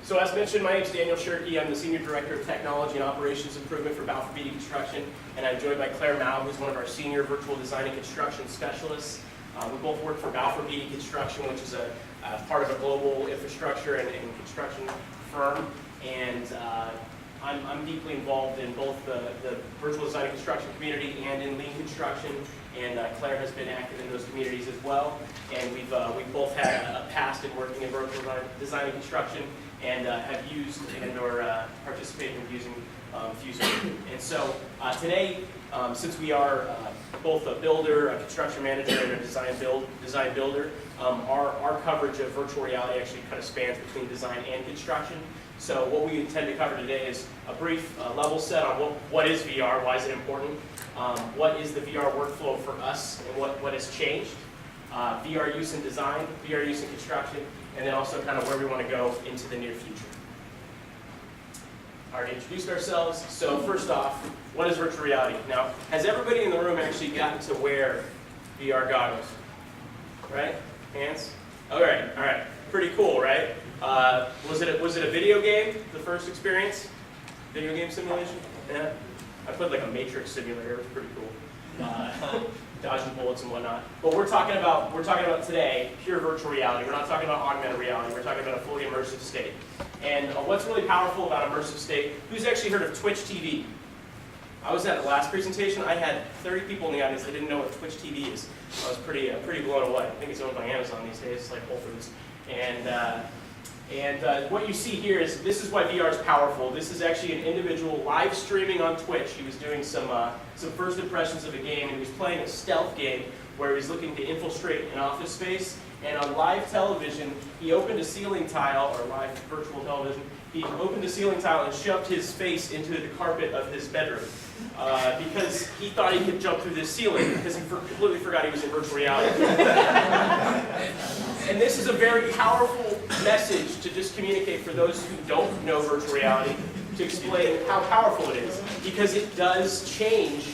So as mentioned, my name is Daniel Shirkey. I'm the Senior Director of Technology and Operations Improvement for Balfour Beatty Construction, and I'm joined by Claire Mao, who's one of our Senior Virtual Design and Construction Specialists. We both work for Balfour Beatty Construction, which is a part of a global infrastructure and construction firm, and I'm deeply involved in both the virtual design and construction community and in lean construction, and Claire has been active in those communities as well. And we've both had a past in working in virtual design and construction, and have used and/or participated in using Fuzor. And so today, since we are both a builder, a construction manager, and a design builder, our coverage of virtual reality actually kind of spans between design and construction. So what we intend to cover today is a brief level set on what is VR, why is it important, what is the VR workflow for us, and what has changed, VR use in design, VR use in construction, and then also kind of where we want to go into the near future. Already introduced ourselves, so first off, what is virtual reality? Now, has everybody in the room actually gotten to wear VR goggles? Right? Hands? All right, pretty cool, right? Was it a video game, the first experience? Video game simulation? Yeah. I played like a Matrix simulator, it was pretty cool. Dodging bullets and whatnot. But we're talking about today pure virtual reality. We're not talking about augmented reality. We're talking about a fully immersive state. And what's really powerful about immersive state? Who's actually heard of Twitch TV? I was at the last presentation. I had 30 people in the audience that didn't know what Twitch TV is. I was pretty blown away. I think it's owned by Amazon these days. It's like Whole Foods. And what you see here is, this is why VR is powerful. This is actually an individual live streaming on Twitch. He was doing some first impressions of a game, and he was playing a stealth game where he was looking to infiltrate an office space. And on live television, he opened a ceiling tile, or live virtual television, he opened a ceiling tile and shoved his face into the carpet of his bedroom. Because he thought he could jump through this ceiling, because he completely forgot he was in virtual reality. And this is a very powerful message to just communicate for those who don't know virtual reality, to explain how powerful it is, because it does change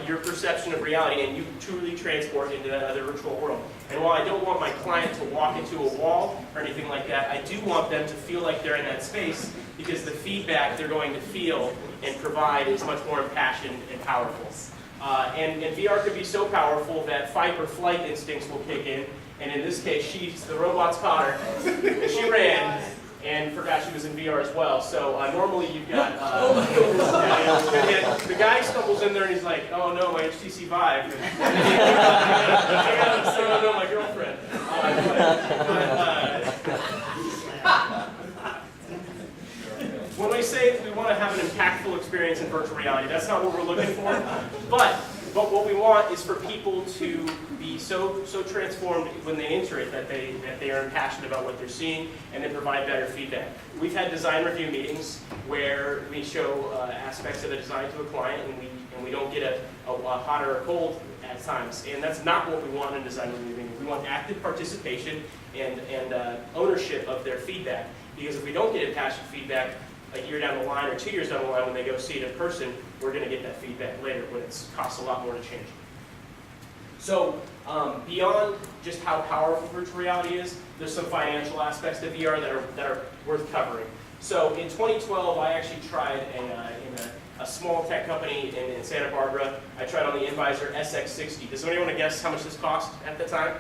your perception of reality, and you truly transport into that other virtual world. And while I don't want my client to walk into a wall or anything like that, I do want them to feel like they're in that space, because the feedback they're going to feel and provide is much more impassioned and powerful. And VR could be so powerful that fight or flight instincts will kick in. And in this case, the robots caught her, and she ran, and forgot she was in VR as well. So normally you've got, the guy stumbles in there and he's like, oh no, my HTC Vive. Oh no, my girlfriend. When we say we want to have an impactful experience in virtual reality, that's not what we're looking for. But what we want is for people to be so transformed when they enter it that they are passionate about what they're seeing, and they provide better feedback. We've had design review meetings where we show aspects of the design to a client, and we don't get a hot or a cold at times. And that's not what we want in design review meetings. We want active participation and ownership of their feedback. Because if we don't get impassioned feedback, a year down the line or 2 years down the line when they go see it in person, we're going to get that feedback later when it costs a lot more to change. So beyond just how powerful virtual reality is, there's some financial aspects to VR that are worth covering. So in 2012, I actually tried in a small tech company in Santa Barbara. I tried on the Invisor SX60. Does anyone want to guess how much this cost at the time?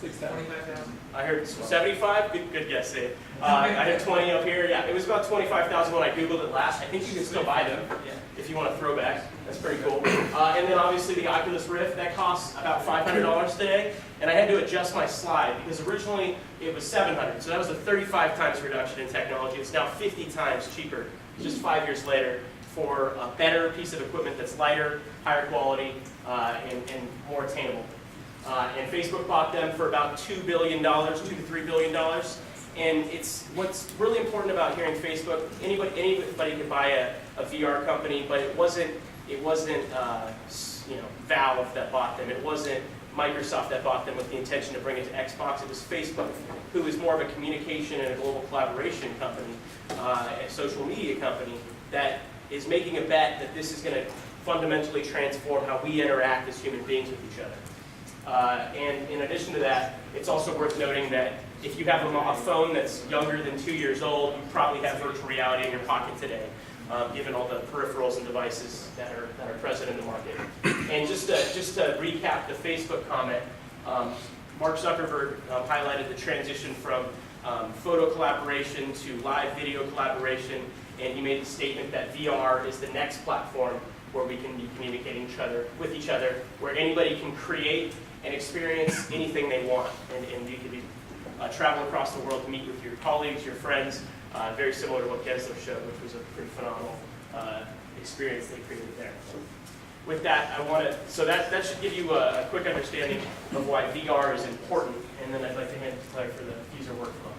$25,000. I heard 75. Good guess, Dave. I had 20 up here. Yeah, it was about 25,000 when I Googled it last. I think you can still buy them if you want a throwback. That's pretty cool. And then obviously the Oculus Rift, that costs about $500 today. And I had to adjust my slide because originally it was $700. So that was a 35 times reduction in technology. It's now 50 times cheaper, just 5 years later, for a better piece of equipment that's lighter, higher quality, and more attainable. And Facebook bought them for about $2 billion, $2 to $3 billion. And what's really important about hearing Facebook. Anybody could buy a VR company, but it wasn't Valve that bought them. It wasn't Microsoft that bought them with the intention to bring it to Xbox. It was Facebook, who is more of a communication and a global collaboration company, a social media company that is making a bet that this is going to fundamentally transform how we interact as human beings with each other. And in addition to that, it's also worth noting that if you have a phone that's younger than 2 years old, you probably have virtual reality in your pocket today, given all the peripherals and devices that are present in the market. And just to recap the Facebook comment, Mark Zuckerberg highlighted the transition from photo collaboration to live video collaboration, and he made the statement that VR is the next platform where we can be communicating with each other, where anybody can create and experience anything they want, and you can be travel across the world to meet with your colleagues, your friends, very similar to what Gensler showed, which was a pretty phenomenal experience they created there. With that, so that should give you a quick understanding of why VR is important, and then I'd like to hand it to Claire for the Fuzor workflow.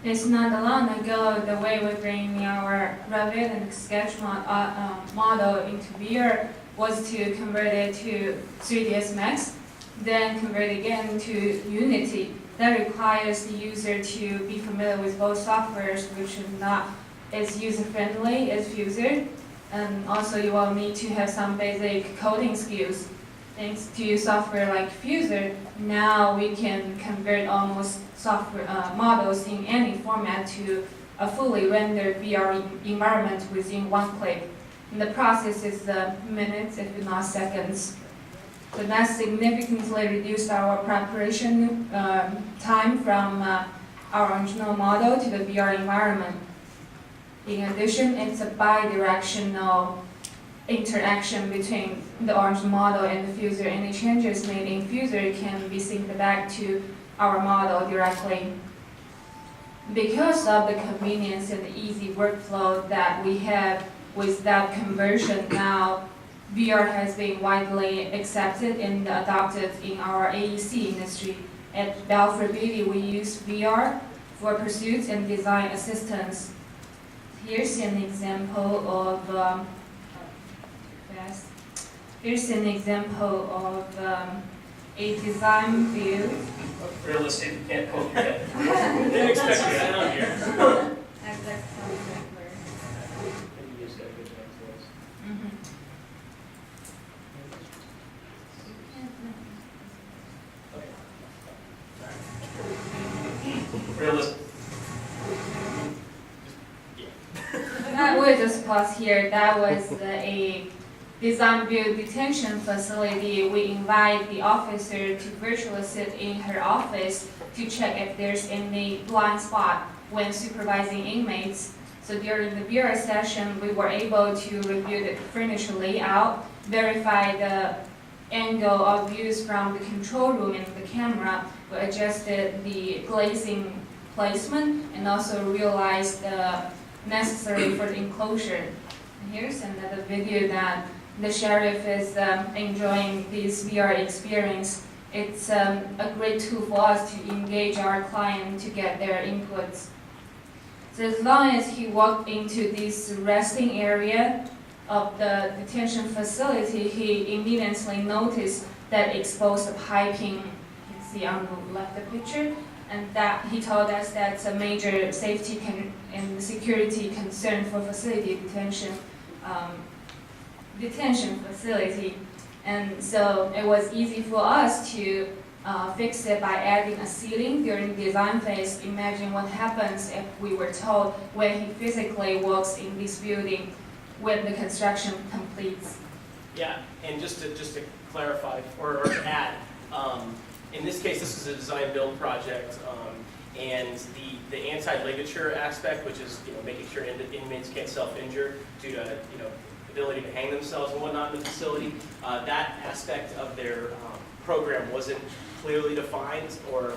It's not long ago, the way we bring our Revit and Sketch model into VR was to convert it to 3ds Max, then convert it again to Unity. That requires the user to be familiar with both softwares, which is not as user-friendly as Fuzor. And also you will need to have some basic coding skills. Thanks to software like Fuzor, now we can convert almost software models in any format to a fully rendered VR environment within one click. And the process is minutes, if not seconds. So that significantly reduced our preparation time from our original model to the VR environment. In addition, it's a bi-directional interaction between the original model and the Fuzor. Any changes made in Fuzor can be synced back to our model directly. Because of the convenience and the easy workflow that we have with that conversion, now VR has been widely accepted and adopted in our AEC industry. At Balfour Beatty, we use VR for pursuits and design assistance. Here's an example of a design view. Realistic, you can't poke your head. Didn't expect you down here. Realistic. We'll just pause here. That was a design build detention facility. We invite the officer to virtually sit in her office to check if there's any blind spot when supervising inmates. So during the VR session, we were able to review the furniture layout, verify the angle of views from the control room and the camera. We adjusted the glazing placement and also realized the necessary for the enclosure. Here's another video that the sheriff is enjoying this VR experience. It's a great tool for us to engage our client to get their inputs. So as long as he walked into this resting area of the detention facility, he immediately noticed that exposed piping. You can see on the left the picture. And that he told us that's a major safety and security concern for facility detention facility. And so it was easy for us to fix it by adding a ceiling during design phase. Imagine what happens if we were told when he physically walks in this building when the construction completes. Yeah, and just to clarify or to add, in this case, this is a design build project, and the anti-ligature aspect, which is making sure inmates can't self-injure due to ability to hang themselves and whatnot in the facility. That aspect of their program wasn't clearly defined or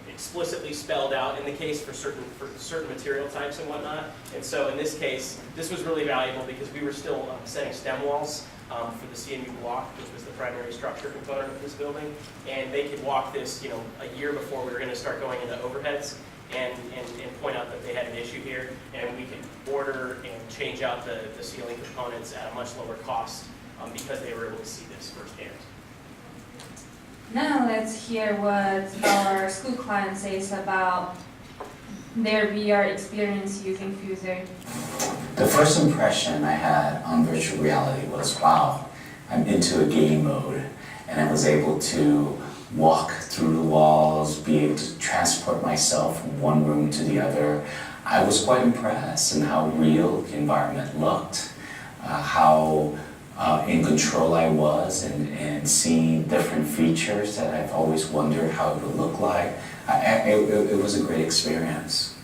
explicitly spelled out in the case for certain material types and whatnot. And so in this case, this was really valuable because we were still setting stem walls for the CMU block, which was the primary structure component of this building. And they could walk this, a year before we were going to start going into overheads and point out that they had an issue here. And we could order and change out the ceiling components at a much lower cost because they were able to see this firsthand. Now let's hear what our school client says about their VR experience using Fuzor. The first impression I had on virtual reality was, wow, I'm into a game mode. and I was able to walk through the walls, be able to transport myself from one room to the other. I was quite impressed in how real the environment looked, how in control I was, and seeing different features that I've always wondered how it would look like. It was a great experience.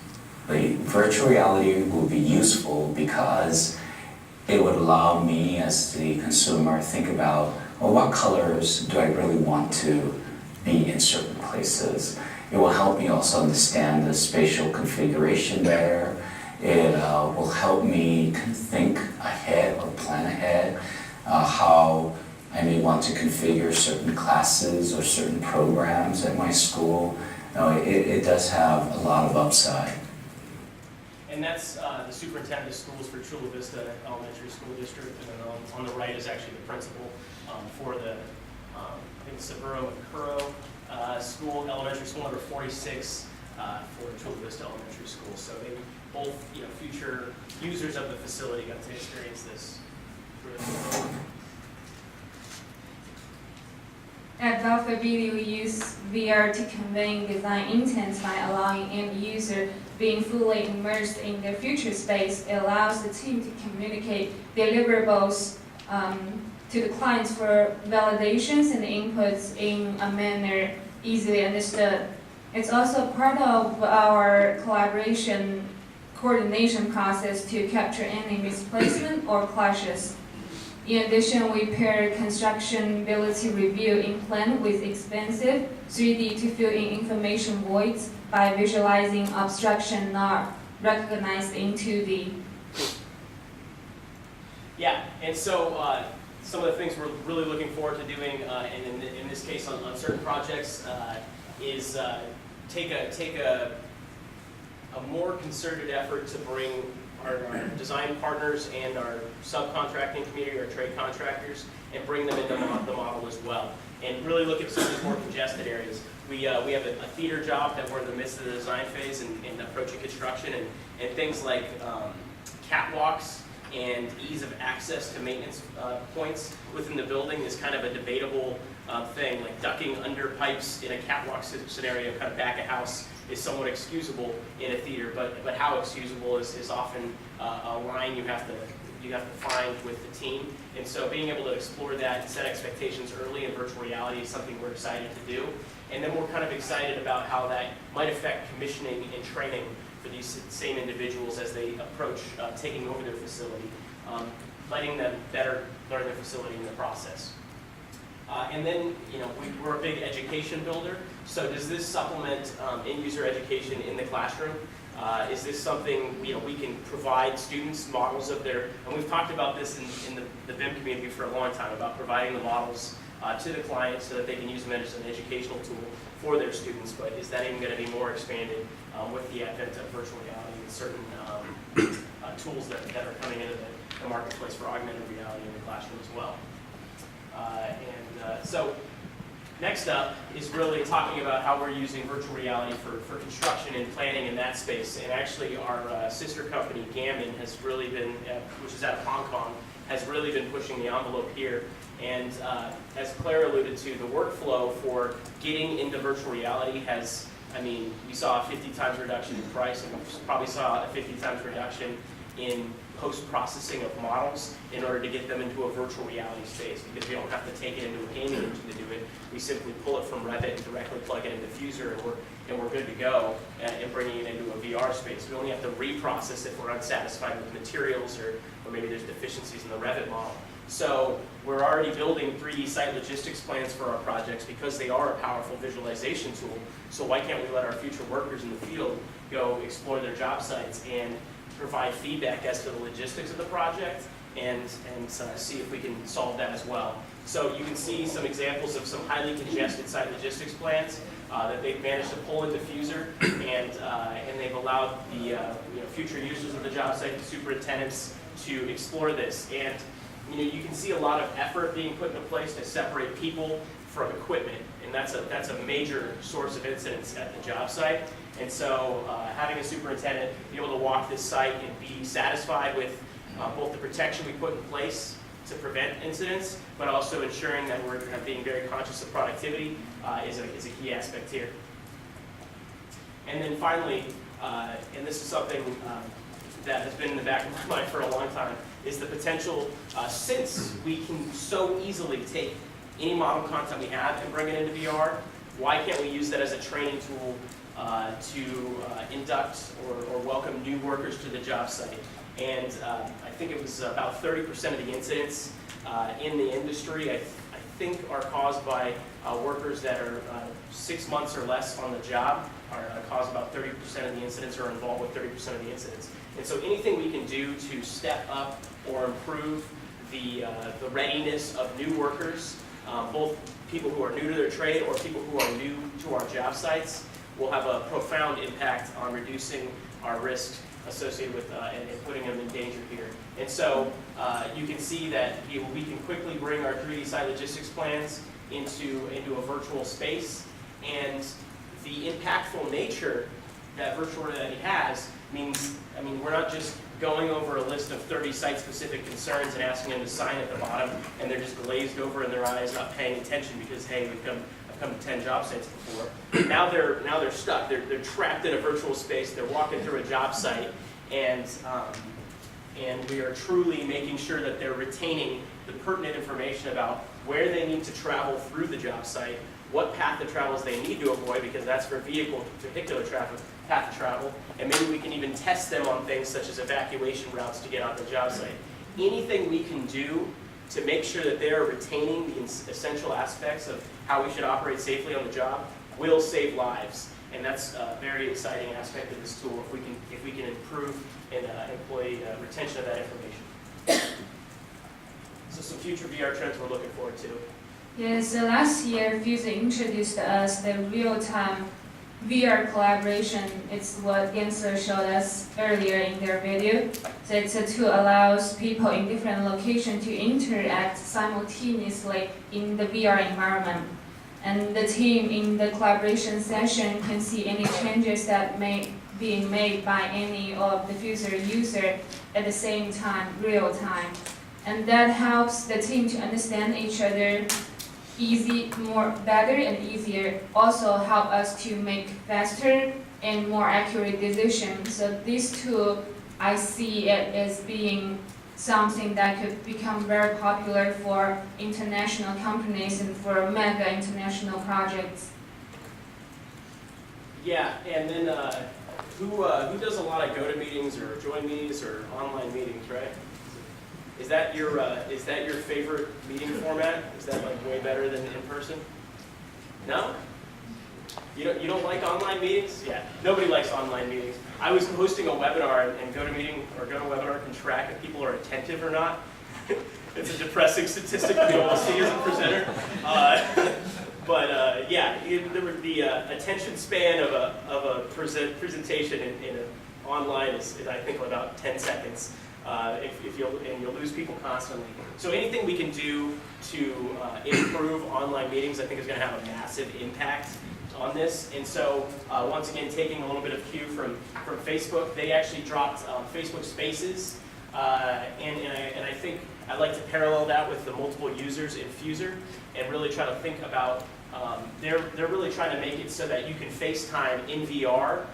The virtual reality will be useful because it would allow me as the consumer to think about, well, what colors do I really want to be in certain places? It will help me also understand the spatial configuration better. It will help me think ahead or plan ahead, how I may want to configure certain classes or certain programs at my school. It does have a lot of upside. And that's the superintendent of schools for Chula Vista Elementary School District, and then on the right is actually the principal for the I think Saburo Makuro School, elementary school number 46 for Chula Vista Elementary School. So they both, future users of the facility got to experience this. At Balfour Beatty, we use VR to convey design intent by allowing end user being fully immersed in their future space. It allows the team to communicate deliverables to the clients for validations and inputs in a manner easily understood. It's also part of our coordination process to capture any misplacement or clashes. In addition, we pair constructability review in plan with expensive 3D to fill in information voids by visualizing obstruction not recognized in 2D. Yeah, and so some of the things we're really looking forward to doing, and in this case on certain projects, is take a more concerted effort to bring our design partners and our subcontracting community, our trade contractors, and bring them into the model as well. And really look at some of these more congested areas. We have a theater job that we're in the midst of the design phase and approaching construction, and things like catwalks and ease of access to maintenance points within the building is kind of a debatable thing. Like ducking under pipes in a catwalk scenario, kind of back of house, is somewhat excusable in a theater, but how excusable is often a line you have to find with the team. And so being able to explore that and set expectations early in virtual reality is something we're excited to do. And then we're kind of excited about how that might affect commissioning and training for these same individuals as they approach taking over their facility, letting them better learn their facility in the process. And then, we're a big education builder. So does this supplement end-user education in the classroom? Is this something we can provide students models of their, and we've talked about this in the BIM community for a long time, about providing the models to the client so that they can use them as an educational tool for their students, but is that even going to be more expanded with the advent of virtual reality and certain tools that are coming into the marketplace for augmented reality in the classroom as well? So next up is really talking about how we're using virtual reality for construction and planning in that space. And actually our sister company, Gammon, has really been, which is out of Hong Kong, has really been pushing the envelope here. And as Claire alluded to, the workflow for getting into virtual reality has, we saw a 50 times reduction in price, and we probably saw a 50 times reduction in post-processing of models in order to get them into a virtual reality space, because we don't have to take it into a gaming engine to do it. We simply pull it from Revit and directly plug it into Fuzor, and we're good to go in bringing it into a VR space. We only have to reprocess if we're unsatisfied with materials or maybe there's deficiencies in the Revit model. So we're already building 3D site logistics plans for our projects because they are a powerful visualization tool. So why can't we let our future workers in the field go explore their job sites and provide feedback as to the logistics of the project and see if we can solve that as well. So you can see some examples of some highly congested site logistics plans that they've managed to pull into Fuzor, and they've allowed the future users of the job site, the superintendents, to explore this. And you can see a lot of effort being put into place to separate people from equipment, and that's a major source of incidents at the job site. And so having a superintendent be able to walk this site and be satisfied with both the protection we put in place to prevent incidents, but also ensuring that we're being very conscious of productivity is a key aspect here. And then finally, and this is something that has been in the back of my mind for a long time, is the potential, since we can so easily take any model content we have and bring it into VR, why can't we use that as a training tool to induct or welcome new workers to the job site? And I think it was about 30% of the incidents in the industry, I think, are caused by workers that are 6 months or less on the job, are cause about 30% of the incidents, or involved with 30% of the incidents. And so anything we can do to step up or improve the readiness of new workers, both people who are new to their trade or people who are new to our job sites, will have a profound impact on reducing our risk associated with and putting them in danger here. And so you can see that we can quickly bring our 3D site logistics plans into a virtual space, and the impactful nature that virtual reality has means, I mean, we're not just going over a list of 30 site-specific concerns and asking them to sign at the bottom, and they're just glazed over in their eyes, not paying attention because, hey, I've come to 10 job sites before. Now they're stuck. They're trapped in a virtual space. They're walking through a job site, and we are truly making sure that they're retaining the pertinent information about where they need to travel through the job site, what path of travels they need to avoid, because that's for vehicular traffic, path of travel, and maybe we can even test them on things such as evacuation routes to get on the job site. Anything we can do to make sure that they are retaining the essential aspects of how we should operate safely on the job will save lives. And that's a very exciting aspect of this tool if we can improve employee retention of that information. So some future VR trends we're looking forward to. Yes, so last year Fuzor introduced us the real-time VR collaboration. It's what Gensler showed us earlier in their video. So it's a tool allows people in different locations to interact simultaneously in the VR environment. And the team in the collaboration session can see any changes that may be made by any of the Fuzor user at the same time, real time. And that helps the team to understand each other better and easier. Also help us to make faster and more accurate decisions. So this tool, I see it as being something that could become very popular for international companies and for mega international projects. Yeah, and then who does a lot of GoToMeetings or join meetings or online meetings, right? Is that your favorite meeting format? Is that like way better than in person? No? You don't like online meetings? Yeah, nobody likes online meetings. I was hosting a webinar, and GoToMeeting or GoToWebinar can track if people are attentive or not. It's a depressing statistic we all see as a presenter. Yeah, the attention span of a presentation in online is I think about 10 seconds. You'll lose people constantly. So anything we can do to improve online meetings, I think, is going to have a massive impact on this. And so once again, taking a little bit of cue from Facebook, they actually dropped Facebook Spaces, and I think I'd like to parallel that with the multiple users in Fuzor and really try to think about. They're really trying to make it so that you can FaceTime in VR,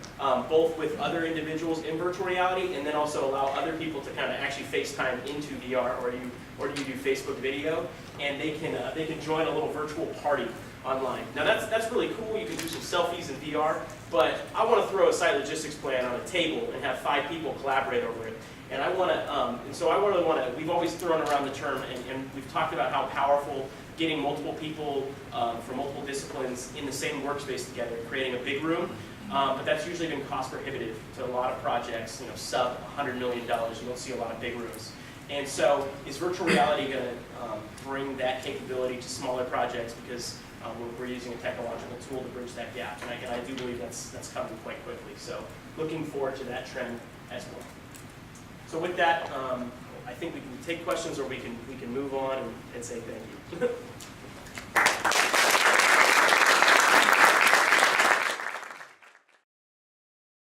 both with other individuals in virtual reality, and then also allow other people to kind of actually FaceTime into VR, or you do Facebook video, and they can join a little virtual party online. Now that's really cool. You can do some selfies in VR, but I want to throw a site logistics plan on a table and have 5 people collaborate over it. And I want to, and so I really want to. We've always thrown around the term, and we've talked about how powerful getting multiple people from multiple disciplines in the same workspace together, creating a big room. But that's usually been cost prohibitive to a lot of projects. Sub $100 million. You don't see a lot of big rooms. And so, is virtual reality going to bring that capability to smaller projects? Because we're using a technological tool to bridge that gap, and I do believe that's coming quite quickly. So, looking forward to that trend as well. So, with that, I think we can take questions, or we can move on and say thank you.